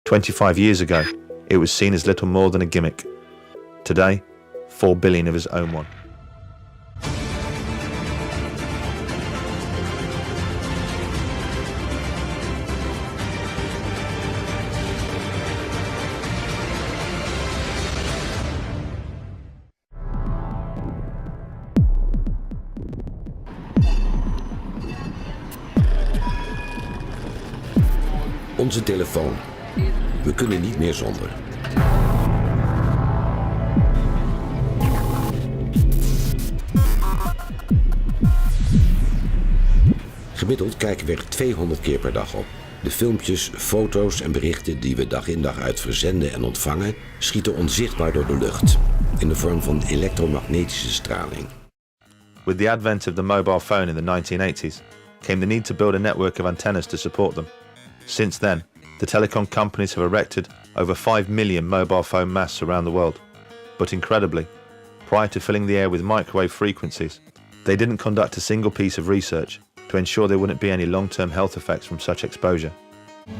25 years ago, it was seen as little more than a gimmick. Today, 4 billion of us own one. Onze telefoon. We kunnen niet meer zonder. Gemiddeld kijken we er 200 keer per dag op. De filmpjes, foto's en berichten die we dag in dag uit verzenden en ontvangen, schieten onzichtbaar door de lucht, in de vorm van elektromagnetische straling. With the advent of the mobile phone in the 1980s, came the need to build a network of antennas to support them. Since then, the telecom companies have erected over 5 million mobile phone masts around the world. But incredibly, prior to filling the air with microwave frequencies, they didn't conduct a single piece of research to ensure there wouldn't be any long-term health effects from such exposure.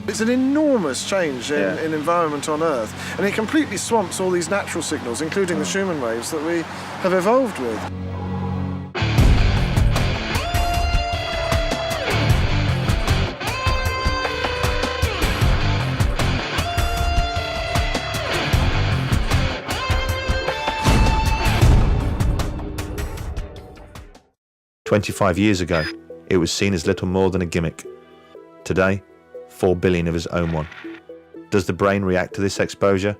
It's an enormous change in environment on Earth, and it completely swamps all these natural signals, including the Schumann waves that we have evolved with. "25 years ago, it was seen as little more than a gimmick. Today, 4 billion of us own one. Does the brain react to this exposure?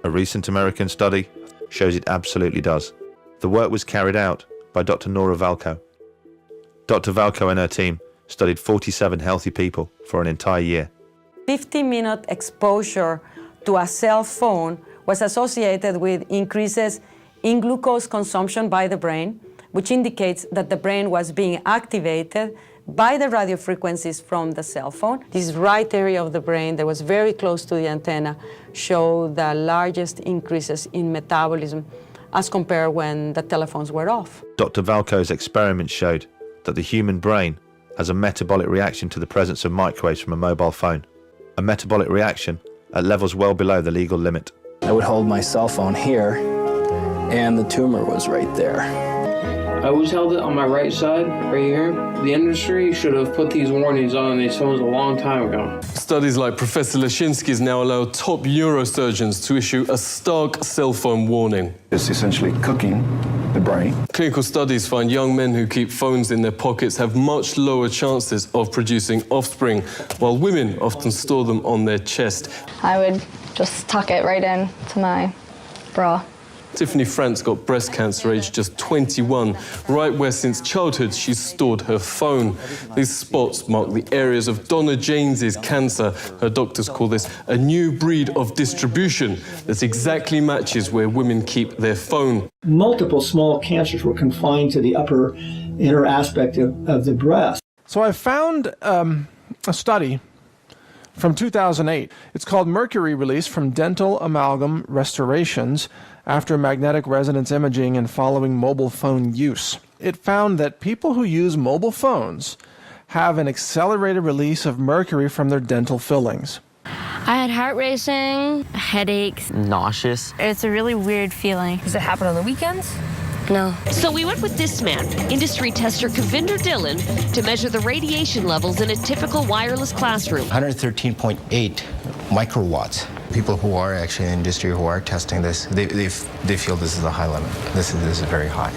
A recent American study shows it absolutely does. The work was carried out by Dr. Nora Valco. Dr. Valco and her team studied 47 healthy people for an entire year. 50-minute exposure to a cell phone was associated with increases in glucose consumption by the brain, which indicates that the brain was being activated by the radio frequencies from the cell phone. This right area of the brain that was very close to the antenna showed the largest increases in metabolism as compared when the telephones were off. Dr. Valco's experiment showed that the human brain has a metabolic reaction to the presence of microwaves from a mobile phone, a metabolic reaction at levels well below the legal limit. I would hold my cell phone here, and the tumor was right there. I always held it on my right side, right here. The industry should have put these warnings on these phones a long time ago. Studies like Professor Lashinsky's now allow top neurosurgeons to issue a stark cell phone warning. It's essentially cooking the brain. Clinical studies find young men who keep phones in their pockets have much lower chances of producing offspring, while women often store them on their chest. I would just tuck it right in to my bra. Tiffany France got breast cancer aged just 21, right where since childhood she's stored her phone. These spots mark the areas of Donna James's cancer. Her doctors call this a new breed of distribution that exactly matches where women keep their phone. Multiple small cancers were confined to the upper inner aspect of the breast. So I found a study from 2008. It's called Mercury Release from Dental Amalgam Restorations after magnetic resonance imaging and following mobile phone use. It found that people who use mobile phones have an accelerated release of mercury from their dental fillings. I had heart racing, headaches, nauseous. It's a really weird feeling. Does it happen on the weekends? No. So we went with this man, industry tester Kavinder Dhillon, to measure the radiation levels in a typical wireless classroom. 113.8 microwatts. People who are actually in industry who are testing this, they feel this is a high limit. This is very high.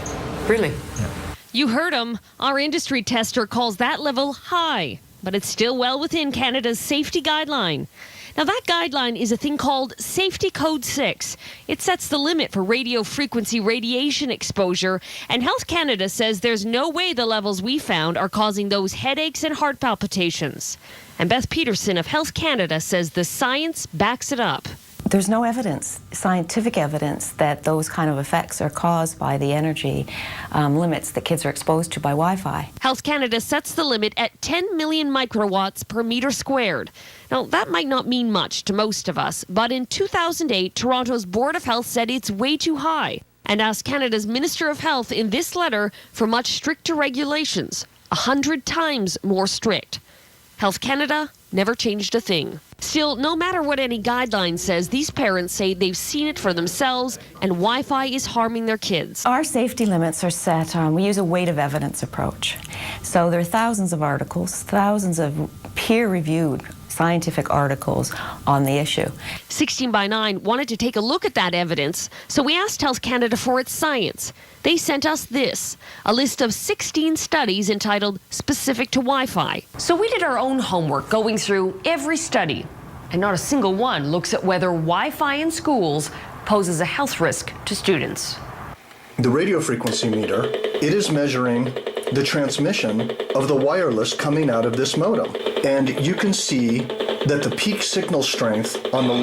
Really? Yeah. You heard him. Our industry tester calls that level high, but it's still well within Canada's safety guideline. Now, that guideline is a thing called Safety Code 6. It sets the limit for radio frequency radiation exposure, and Health Canada says there's no way the levels we found are causing those headaches and heart palpitations. And Beth Peterson of Health Canada says the science backs it up. There's no evidence, scientific evidence, that those kind of effects are caused by the energy limits that kids are exposed to by Wi-Fi. Health Canada sets the limit at 10 million microwatts per meter squared. Now, that might not mean much to most of us, but in 2008, Toronto's Board of Health said it's way too high and asked Canada's Minister of Health in this letter for much stricter regulations, 100 times more strict. Health Canada never changed a thing. Still, no matter what any guideline says, these parents say they've seen it for themselves and Wi-Fi is harming their kids. Our safety limits are set on, we use a weight of evidence approach. So there are thousands of articles, thousands of peer-reviewed scientific articles on the issue. 16 by 9 wanted to take a look at that evidence, so we asked Health Canada for its science. They sent us this, a list of 16 studies entitled Specific to Wi-Fi. So we did our own homework going through every study, and not a single one looks at whether Wi-Fi in schools poses a health risk to students. The radio frequency meter, it is measuring the transmission of the wireless coming out of this modem. And you can see that the peak signal strength on the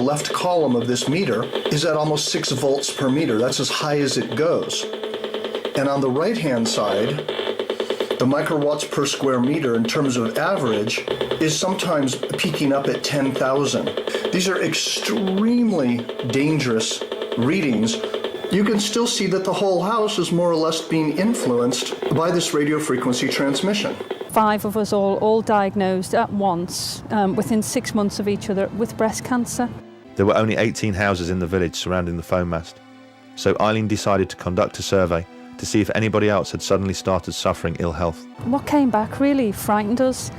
left column of this meter is at almost 6 volts per meter. That's as high as it goes. And on the right-hand side, the microwatts per square meter in terms of average is sometimes peaking up at 10,000. These are extremely dangerous readings. You can still see that the whole house is more or less being influenced by this radio frequency transmission. 5 of us all diagnosed at once, within 6 months of each other, with breast cancer. There were only 18 houses in the village surrounding the phone mast, so Eileen decided to conduct a survey to see if anybody else had suddenly started suffering ill health. What came back really frightened us.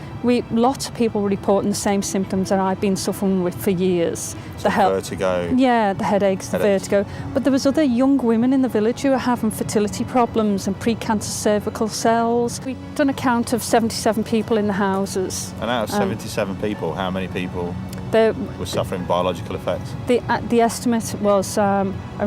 Lots of people were reporting the same symptoms that I've been suffering with for years. So vertigo? Yeah, the headaches, the vertigo. But there was other young women in the village who were having fertility problems and pre-cancer cervical cells. We've done a count of 77 people in the houses. And out of 77 people, how many people were suffering biological effects? The estimate was